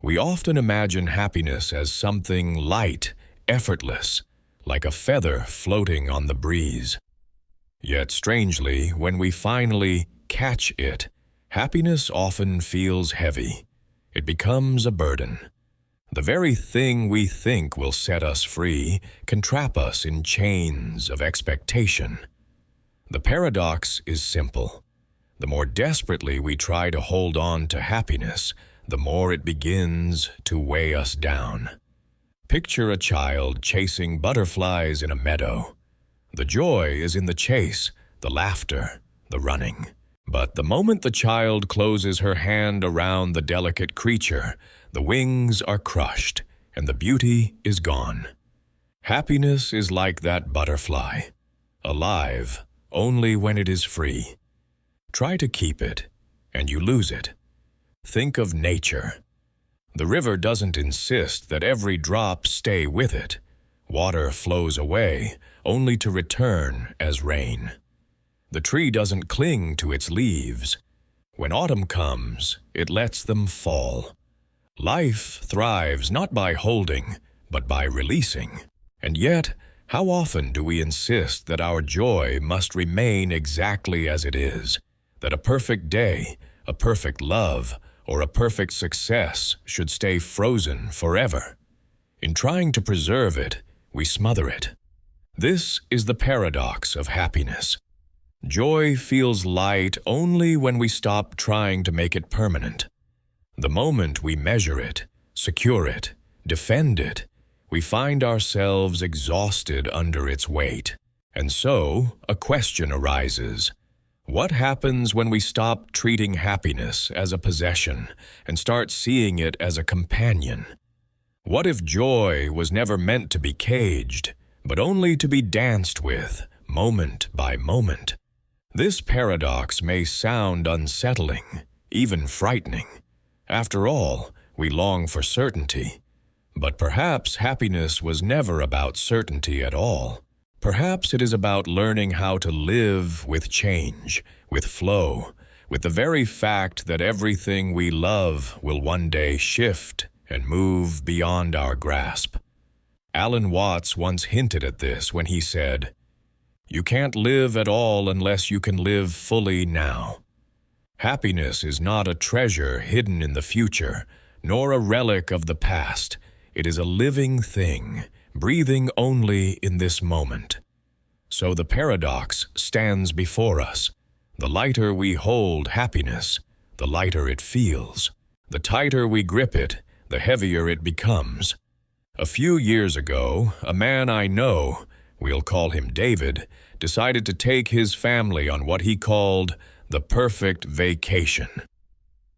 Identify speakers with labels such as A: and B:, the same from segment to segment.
A: We often imagine happiness as something light, effortless, like a feather floating on the breeze. Yet strangely, when we finally catch it, happiness often feels heavy. It becomes a burden. The very thing we think will set us free can trap us in chains of expectation. The paradox is simple. The more desperately we try to hold on to happiness, the more it begins to weigh us down. Picture a child chasing butterflies in a meadow. The joy is in the chase, the laughter, the running. But the moment the child closes her hand around the delicate creature, the wings are crushed and the beauty is gone. Happiness is like that butterfly, alive only when it is free. Try to keep it, and you lose it. Think of nature. The river doesn't insist that every drop stay with it. Water flows away, only to return as rain. The tree doesn't cling to its leaves. When autumn comes, it lets them fall. Life thrives not by holding, but by releasing. And yet, how often do we insist that our joy must remain exactly as it is, that a perfect day, a perfect love, or a perfect success should stay frozen forever? In trying to preserve it, we smother it. This is the paradox of happiness. Joy feels light only when we stop trying to make it permanent. The moment we measure it, secure it, defend it, we find ourselves exhausted under its weight. And so, a question arises. What happens when we stop treating happiness as a possession and start seeing it as a companion? What if joy was never meant to be caged, but only to be danced with, moment by moment? This paradox may sound unsettling, even frightening. After all, we long for certainty. But perhaps happiness was never about certainty at all. Perhaps it is about learning how to live with change, with flow, with the very fact that everything we love will one day shift and move beyond our grasp. Alan Watts once hinted at this when he said, "You can't live at all unless you can live fully now." Happiness is not a treasure hidden in the future, nor a relic of the past. It is a living thing, breathing only in this moment. So the paradox stands before us. The lighter we hold happiness, the lighter it feels. The tighter we grip it, the heavier it becomes. A few years ago, a man I know, we'll call him David, decided to take his family on what he called the perfect vacation.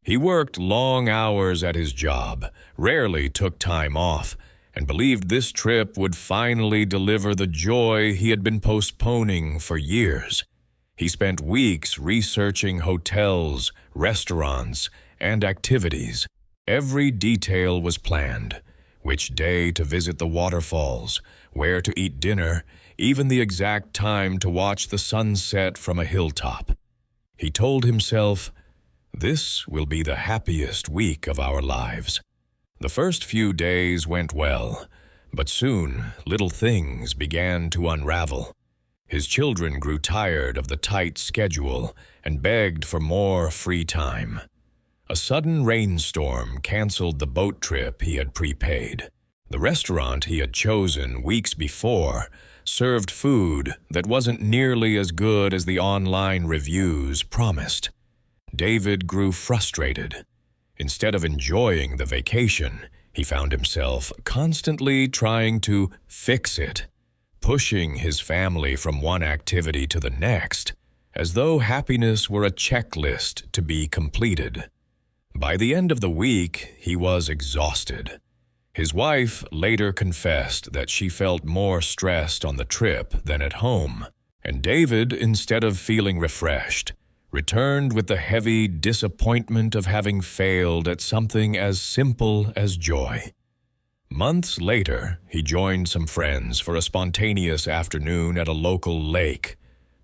A: He worked long hours at his job, rarely took time off, and believed this trip would finally deliver the joy he had been postponing for years. He spent weeks researching hotels, restaurants, and activities. Every detail was planned: which day to visit the waterfalls, where to eat dinner, even the exact time to watch the sunset from a hilltop. He told himself, "This will be the happiest week of our lives." The first few days went well, but soon little things began to unravel. His children grew tired of the tight schedule and begged for more free time. A sudden rainstorm canceled the boat trip he had prepaid. The restaurant he had chosen weeks before served food that wasn't nearly as good as the online reviews promised. David grew frustrated. Instead of enjoying the vacation, he found himself constantly trying to fix it, pushing his family from one activity to the next, as though happiness were a checklist to be completed. By the end of the week, he was exhausted. His wife later confessed that she felt more stressed on the trip than at home, and David, instead of feeling refreshed, returned with the heavy disappointment of having failed at something as simple as joy. Months later, he joined some friends for a spontaneous afternoon at a local lake.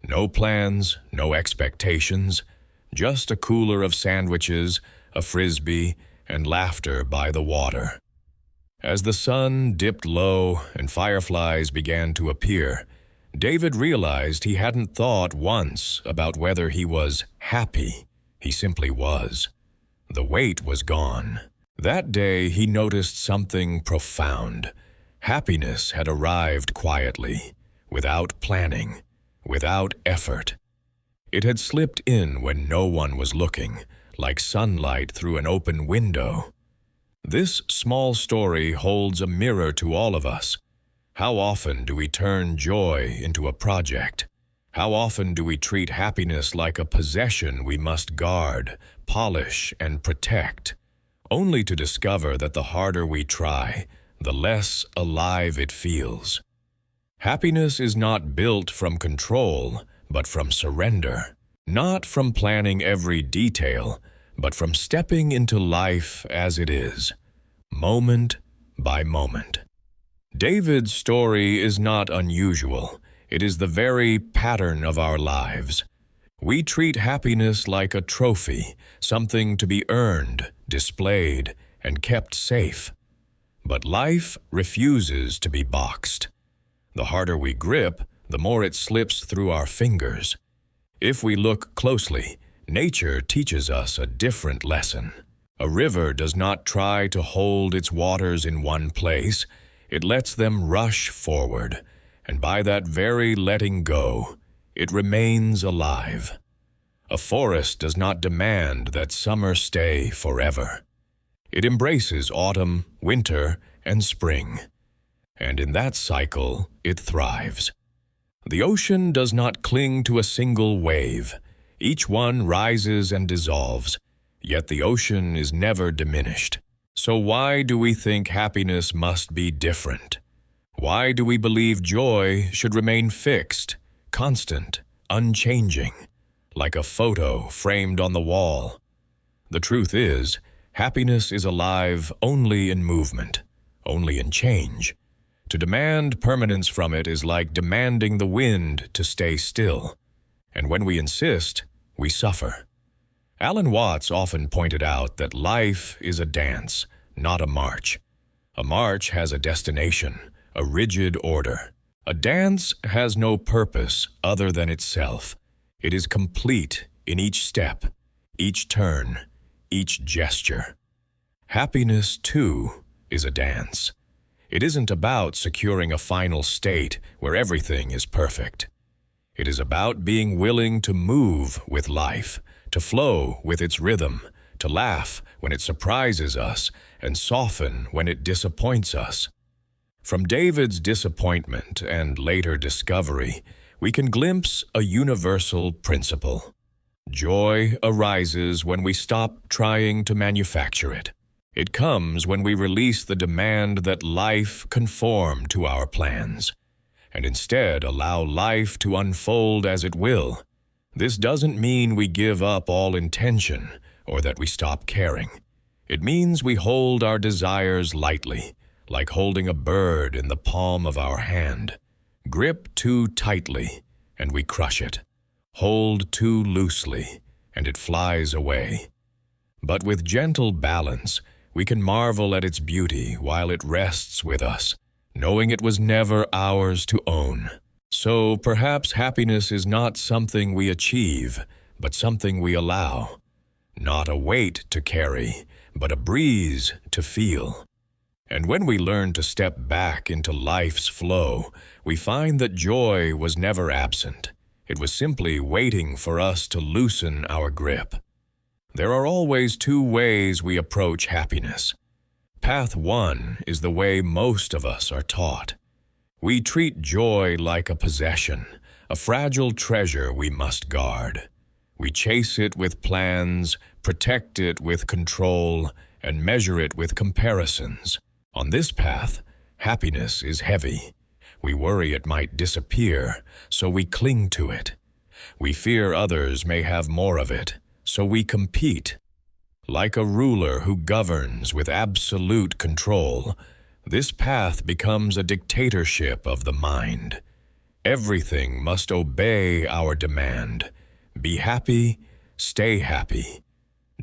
A: No plans, no expectations, just a cooler of sandwiches, a frisbee, and laughter by the water. As the sun dipped low and fireflies began to appear, David realized he hadn't thought once about whether he was happy. He simply was. The weight was gone. That day he noticed something profound. Happiness had arrived quietly, without planning, without effort. It had slipped in when no one was looking, like sunlight through an open window. This small story holds a mirror to all of us. How often do we turn joy into a project? How often do we treat happiness like a possession we must guard, polish, and protect, only to discover that the harder we try, the less alive it feels? Happiness is not built from control, but from surrender. Not from planning every detail, but from stepping into life as it is, moment by moment. David's story is not unusual. It is the very pattern of our lives. We treat happiness like a trophy, something to be earned, displayed, and kept safe. But life refuses to be boxed. The harder we grip, the more it slips through our fingers. If we look closely, nature teaches us a different lesson. A river does not try to hold its waters in one place. It lets them rush forward, and by that very letting go, it remains alive. A forest does not demand that summer stay forever. It embraces autumn, winter, and spring, and in that cycle it thrives. The ocean does not cling to a single wave. Each one rises and dissolves, yet the ocean is never diminished. So why do we think happiness must be different? Why do we believe joy should remain fixed, constant, unchanging, like a photo framed on the wall? The truth is, happiness is alive only in movement, only in change. To demand permanence from it is like demanding the wind to stay still. And when we insist, we suffer. Alan Watts often pointed out that life is a dance, not a march. A march has a destination, a rigid order. A dance has no purpose other than itself. It is complete in each step, each turn, each gesture. Happiness, too, is a dance. It isn't about securing a final state where everything is perfect. It is about being willing to move with life, to flow with its rhythm, to laugh when it surprises us, and soften when it disappoints us. From David's disappointment and later discovery, we can glimpse a universal principle. Joy arises when we stop trying to manufacture it. It comes when we release the demand that life conform to our plans, and instead allow life to unfold as it will. This doesn't mean we give up all intention or that we stop caring. It means we hold our desires lightly, like holding a bird in the palm of our hand. Grip too tightly, and we crush it. Hold too loosely, and it flies away. But with gentle balance, we can marvel at its beauty while it rests with us, knowing it was never ours to own. So perhaps happiness is not something we achieve, but something we allow. Not a weight to carry, but a breeze to feel. And when we learn to step back into life's flow, we find that joy was never absent. It was simply waiting for us to loosen our grip. There are always two ways we approach happiness. Path one is the way most of us are taught. We treat joy like a possession, a fragile treasure we must guard. We chase it with plans, protect it with control, and measure it with comparisons. On this path, happiness is heavy. We worry it might disappear, so we cling to it. We fear others may have more of it, so we compete. Like a ruler who governs with absolute control, this path becomes a dictatorship of the mind. Everything must obey our demand. Be happy, stay happy.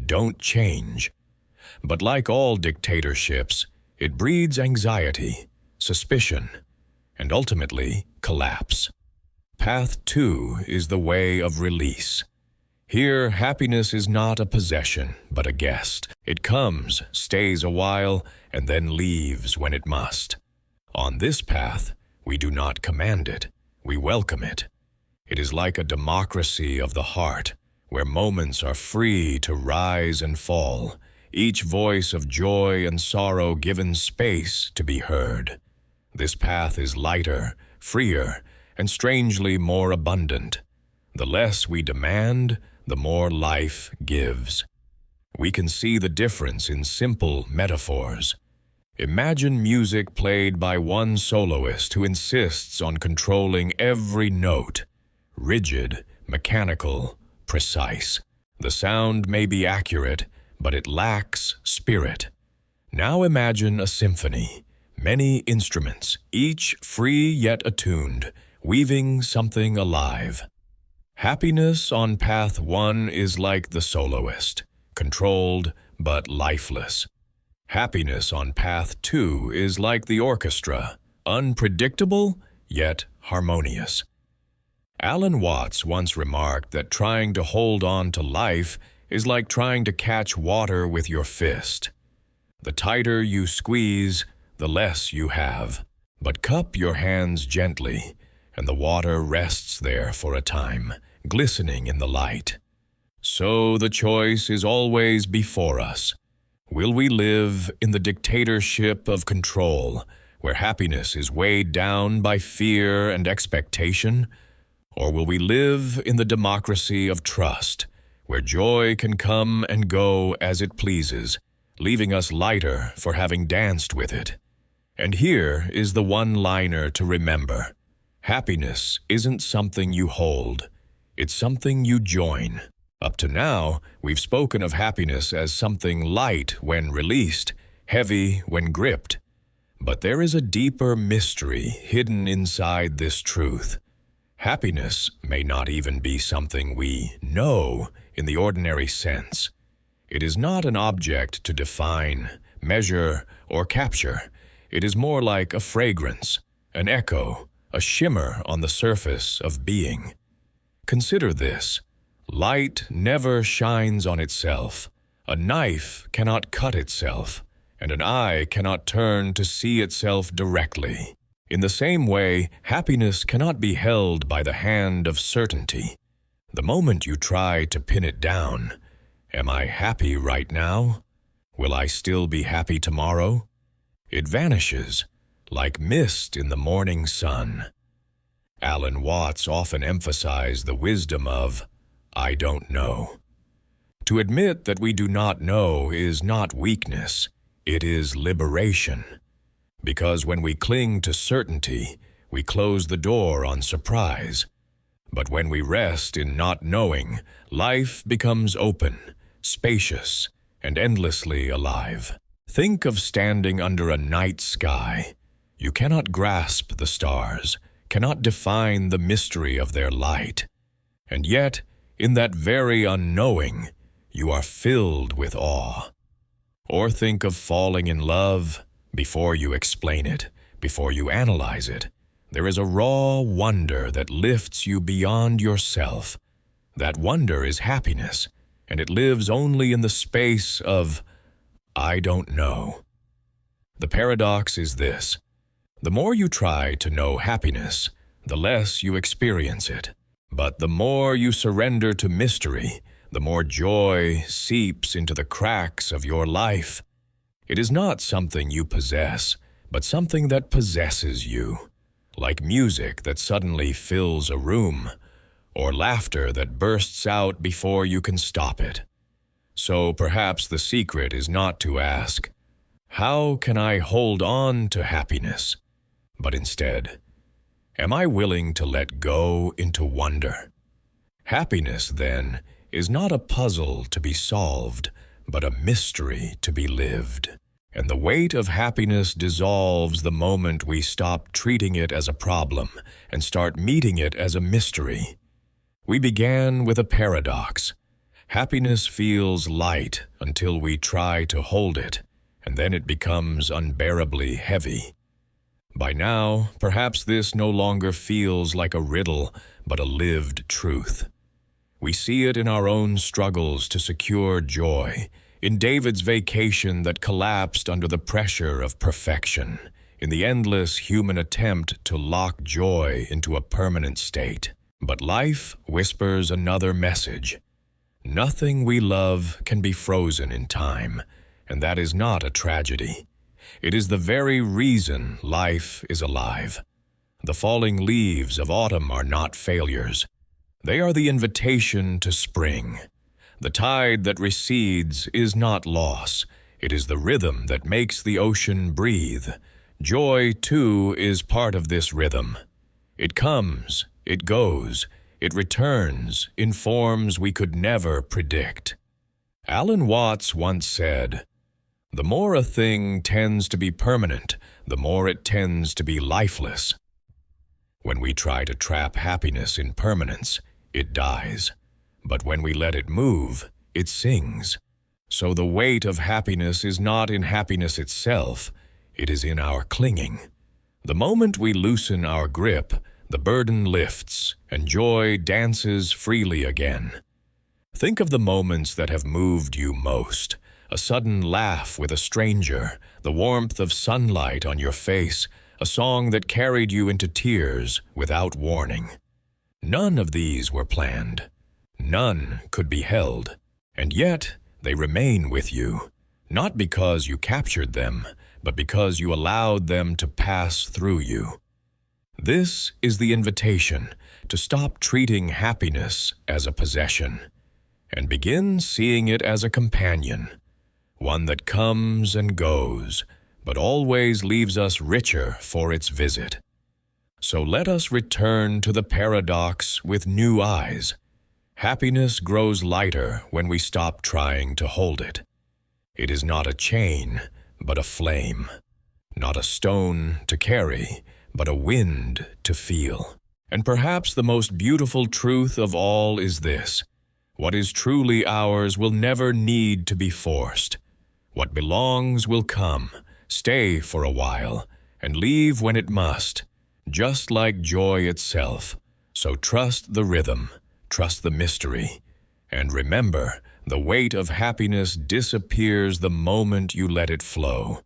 A: Don't change. But like all dictatorships, it breeds anxiety, suspicion, and ultimately collapse. Path 2 is the way of release. Here, happiness is not a possession, but a guest. It comes, stays a while, and then leaves when it must. On this path, we do not command it, we welcome it. It is like a democracy of the heart, where moments are free to rise and fall, each voice of joy and sorrow given space to be heard. This path is lighter, freer, and strangely more abundant. The less we demand, the more life gives. We can see the difference in simple metaphors. Imagine music played by one soloist who insists on controlling every note. Rigid, mechanical, precise. The sound may be accurate, but it lacks spirit. Now imagine a symphony, many instruments, each free yet attuned, weaving something alive. Happiness on path 1 is like the soloist, controlled but lifeless. Happiness on path 2 is like the orchestra, unpredictable yet harmonious. Alan Watts once remarked that trying to hold on to life is like trying to catch water with your fist. The tighter you squeeze, the less you have. But cup your hands gently, and the water rests there for a time, glistening in the light. So the choice is always before us. Will we live in the dictatorship of control, where happiness is weighed down by fear and expectation? Or will we live in the democracy of trust, where joy can come and go as it pleases, leaving us lighter for having danced with it? And here is the one-liner to remember. Happiness isn't something you hold, it's something you join. Up to now, we've spoken of happiness as something light when released, heavy when gripped. But there is a deeper mystery hidden inside this truth. Happiness may not even be something we know in the ordinary sense. It is not an object to define, measure, or capture. It is more like a fragrance, an echo, a shimmer on the surface of being. Consider this. Light never shines on itself. A knife cannot cut itself, and an eye cannot turn to see itself directly. In the same way, happiness cannot be held by the hand of certainty. The moment you try to pin it down, am I happy right now? Will I still be happy tomorrow? It vanishes, like mist in the morning sun. Alan Watts often emphasized the wisdom of, I don't know. To admit that we do not know is not weakness, it is liberation. Because when we cling to certainty, we close the door on surprise. But when we rest in not knowing, life becomes open, spacious, and endlessly alive. Think of standing under a night sky. You cannot grasp the stars, cannot define the mystery of their light. And yet, in that very unknowing, you are filled with awe. Or think of falling in love. Before you explain it, before you analyze it, there is a raw wonder that lifts you beyond yourself. That wonder is happiness, and it lives only in the space of, I don't know. The paradox is this. The more you try to know happiness, the less you experience it. But the more you surrender to mystery, the more joy seeps into the cracks of your life. It is not something you possess, but something that possesses you, like music that suddenly fills a room, or laughter that bursts out before you can stop it. So perhaps the secret is not to ask, how can I hold on to happiness? But instead, am I willing to let go into wonder? Happiness, then, is not a puzzle to be solved, but a mystery to be lived. And the weight of happiness dissolves the moment we stop treating it as a problem and start meeting it as a mystery. We began with a paradox. Happiness feels light until we try to hold it, and then it becomes unbearably heavy. By now, perhaps this no longer feels like a riddle, but a lived truth. We see it in our own struggles to secure joy, in David's vacation that collapsed under the pressure of perfection, in the endless human attempt to lock joy into a permanent state. But life whispers another message. Nothing we love can be frozen in time, and that is not a tragedy. It is the very reason life is alive. The falling leaves of autumn are not failures. They are the invitation to spring. The tide that recedes is not loss. It is the rhythm that makes the ocean breathe. Joy, too, is part of this rhythm. It comes, it goes, it returns in forms we could never predict. Alan Watts once said, "The more a thing tends to be permanent, the more it tends to be lifeless." When we try to trap happiness in permanence, it dies. But when we let it move, it sings. So the weight of happiness is not in happiness itself, it is in our clinging. The moment we loosen our grip, the burden lifts, and joy dances freely again. Think of the moments that have moved you most. A sudden laugh with a stranger, the warmth of sunlight on your face, a song that carried you into tears without warning. None of these were planned. None could be held, and yet they remain with you, not because you captured them, but because you allowed them to pass through you. This is the invitation to stop treating happiness as a possession and begin seeing it as a companion, one that comes and goes, but always leaves us richer for its visit. So let us return to the paradox with new eyes. Happiness grows lighter when we stop trying to hold it. It is not a chain, but a flame, not a stone to carry, but a wind to feel. And perhaps the most beautiful truth of all is this: what is truly ours will never need to be forced. What belongs will come, stay for a while, and leave when it must, just like joy itself. So trust the rhythm, trust the mystery, and remember, the weight of happiness disappears the moment you let it flow.